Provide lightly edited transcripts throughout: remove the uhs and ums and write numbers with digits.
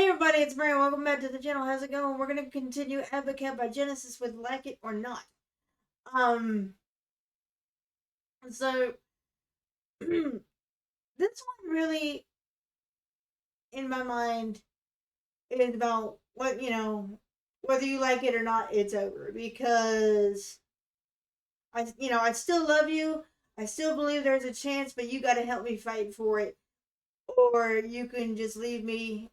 Hey everybody, it's Mary. Welcome back to the channel. How's it going? We're gonna continue Abacab by Genesis with Like It or Not. Um, so this one really, in my mind, is about whether you like it or not, it's over. Because I still love you. I still believe there's a chance, but you gotta help me fight for it. Or you can just leave me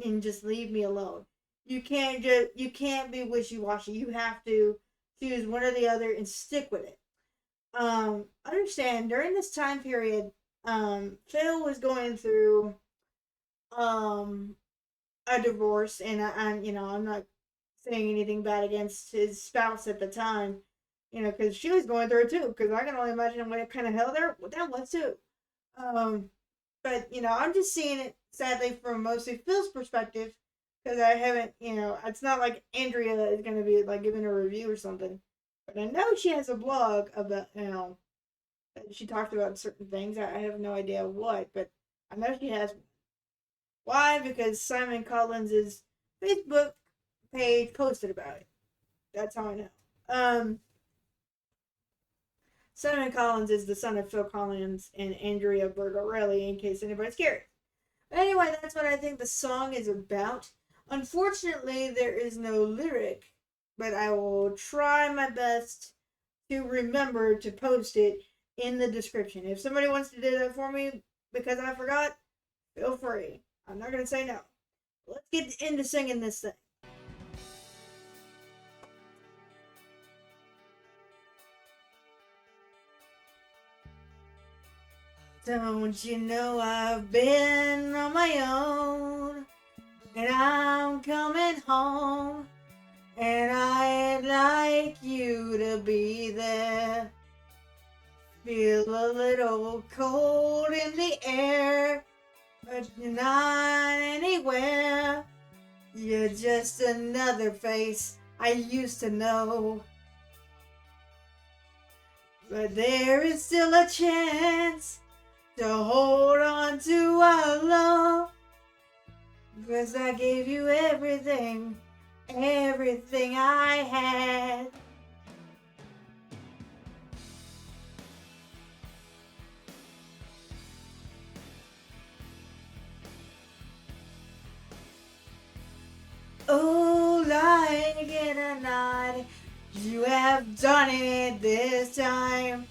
and just leave me alone. You can't be wishy-washy. You have to choose one or the other and stick with it. Understand during this time period, Phil was going through um a divorce, and I'm not saying anything bad against his spouse at the time, because she was going through it too. Because I can only imagine what kind of hell that was too. Um, but I'm just seeing it sadly from mostly Phil's perspective, because I haven't, it's not like Andrea is going to be like giving a review or something. But I know she has a blog about, that she talked about certain things. I have no idea what, but I know she has. Why? Because Simon Collins' Facebook page posted about it. That's how I know. Simon Collins is the son of Phil Collins and Andrea Bertorelli, in case anybody's curious. But anyway, that's what I think the song is about. Unfortunately, there is no lyric, but I will try my best to remember to post it in the description. If somebody wants to do that for me because I forgot, feel free. I'm not going to say no. Let's get into singing this thing. Don't you know I've been on my own, and I'm coming home, and I'd like you to be there. Feel a little cold in the air, but you're not anywhere. You're just another face I used to know. But there is still a chance to hold on to our love, 'cause I gave you everything I had. Oh, like it or not, you have done it this time.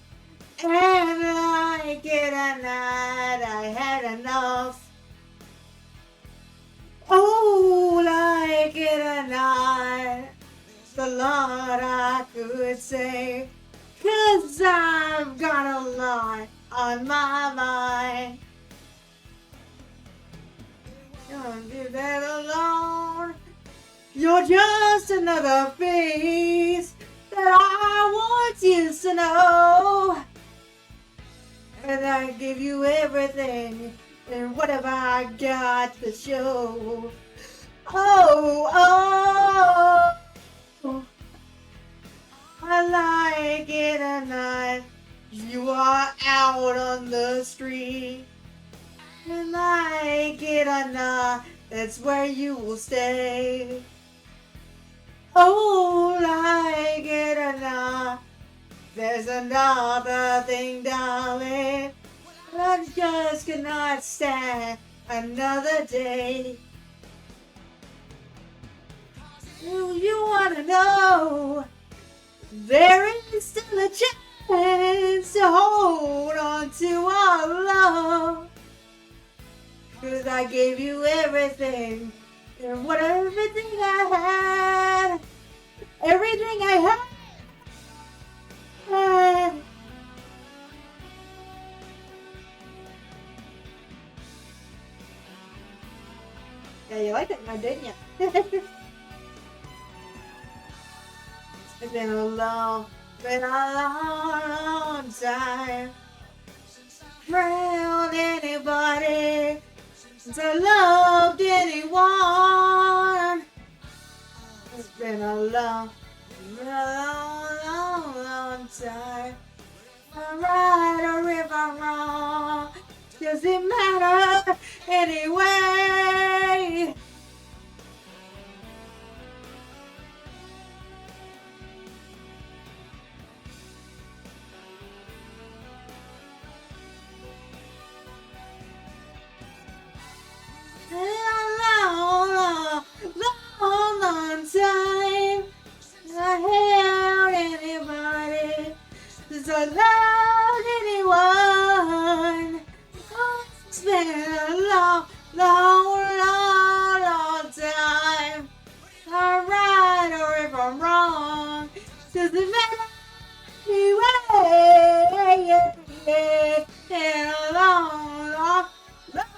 And like it or not, I had enough. Oh, like it or not, it's a lot I could say, 'cause I've got a lot on my mind. Don't do that alone. You're just another face that I want you to know. And I give you everything and whatever I got to show. Oh, oh, I like it or not, you are out on the street. And like it or not, that's where you will stay. Oh, like it or not, there's another thing, darling. I just could not stand another day. Do you want to know? There is still a chance to hold on to our love, 'cause I gave you everything and everything I had. Everything I had. Yeah, you liked it now, didn't you? It's been a long time. Found anybody since I loved anyone. It's been a long time. If I'm right or if I'm wrong, does it matter anyway? long, long, long, long time. I'm right or if I'm wrong. Doesn't matter anyway. In a long, long,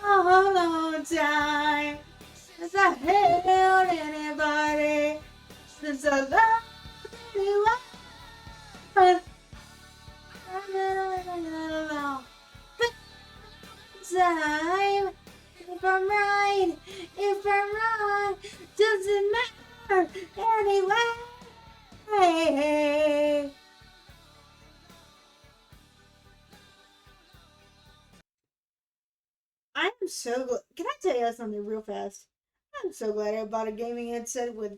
long, long time. Since I held anybody. Since I loved anyone. Time. If I'm right, if I'm wrong, doesn't matter anyway. I am so glad. Can I tell you something real fast? I'm so glad I bought a gaming headset with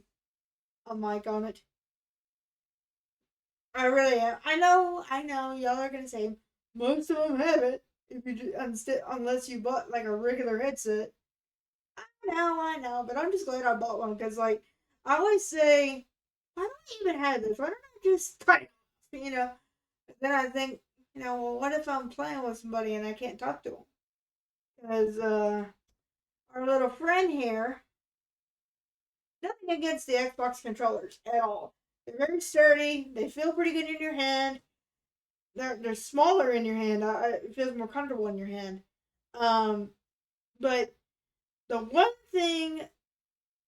a mic on it. I really am. I know. Y'all are gonna say most of them have it. If you unless you bought like a regular headset. I know, but I'm just glad I bought one because, like, I always say, why don't I even have this? Why don't I just type? You know. Then I think, well, what if I'm playing with somebody and I can't talk to them? Because our little friend here, nothing against the Xbox controllers at all. They're very sturdy. They feel pretty good in your hand. They're smaller in your hand. It feels more comfortable in your hand. Um, but the one thing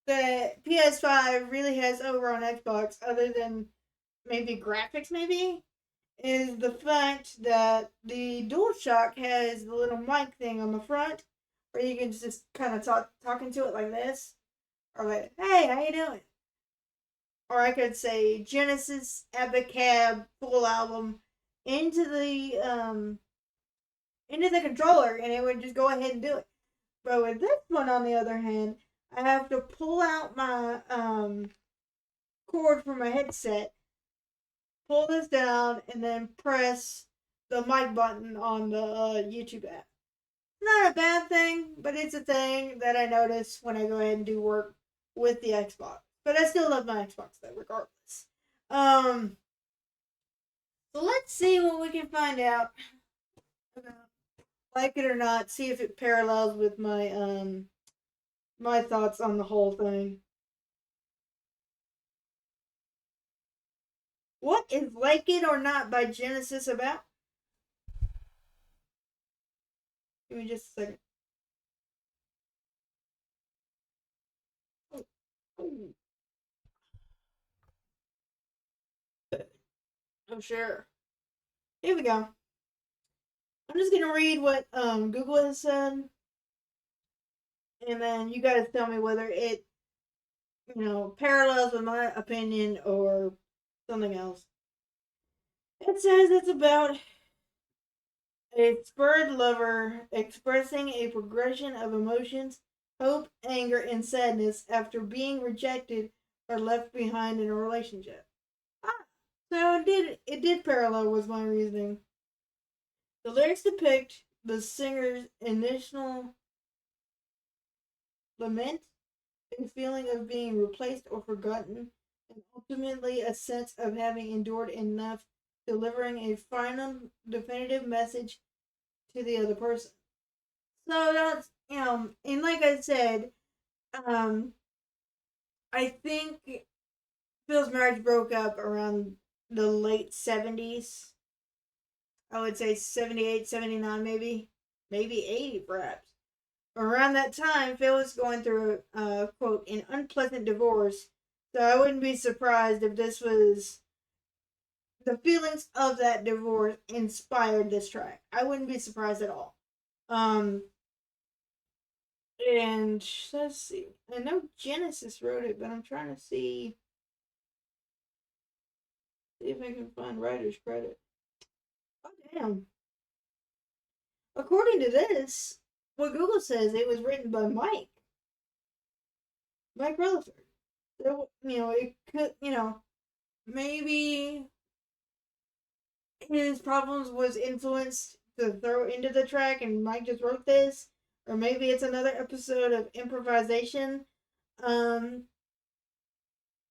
that PS5 really has over on Xbox, other than maybe graphics, maybe, is the fact that the DualShock has the little mic thing on the front, where you can just kind of talk into it like this, or like, "Hey, how you doing?" Or I could say Genesis Abacab full album into the controller, and it would just go ahead and do it. But with this one, on the other hand, I have to pull out my cord from my headset, pull this down, and then press the mic button on the YouTube app. Not a bad thing, but it's a thing that I notice when I go ahead and do work with the Xbox. But I still love my Xbox though, regardless. Um, so let's see what we can find out about like it or not. See if it parallels with my thoughts on the whole thing. What is Like It or Not by Genesis about? Give me just a second. Oh, I'm sure. Here we go. I'm just gonna read what Google has said, and then you guys tell me whether it parallels with my opinion or something else. It says it's about a spurred lover expressing a progression of emotions, hope, anger, and sadness after being rejected or left behind in a relationship. Ah, so it did parallel with my reasoning. The lyrics depict the singer's initial lament, a feeling of being replaced or forgotten, and ultimately a sense of having endured enough, delivering a final definitive message to the other person. So that's and like I said, um, I think Phil's marriage broke up around the late 70s. I would say 78, 79, maybe 80 perhaps. Around that time, Phil was going through quote an unpleasant divorce, so I wouldn't be surprised if this was the feelings of that divorce inspired this track. I wouldn't be surprised at all. Um, and let's see. I know Genesis wrote it, but I'm trying to see if I can find writer's credit. Oh damn! According to this, what Google says, it was written by Mike Rutherford. So it could maybe his problems was influenced to throw into the track, and Mike just wrote this, or maybe it's another episode of improvisation. Um,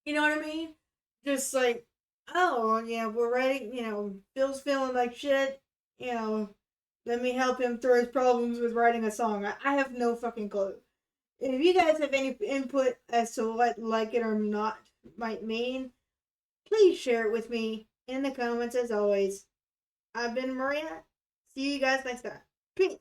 you know what I mean? Just like, oh, we're writing. Phil's feeling like shit. You know, Let me help him through his problems with writing a song. I have no fucking clue. If you guys have any input as to what like it or not might mean, please share it with me in the comments as always. I've been Maria. See you guys next time. Peace.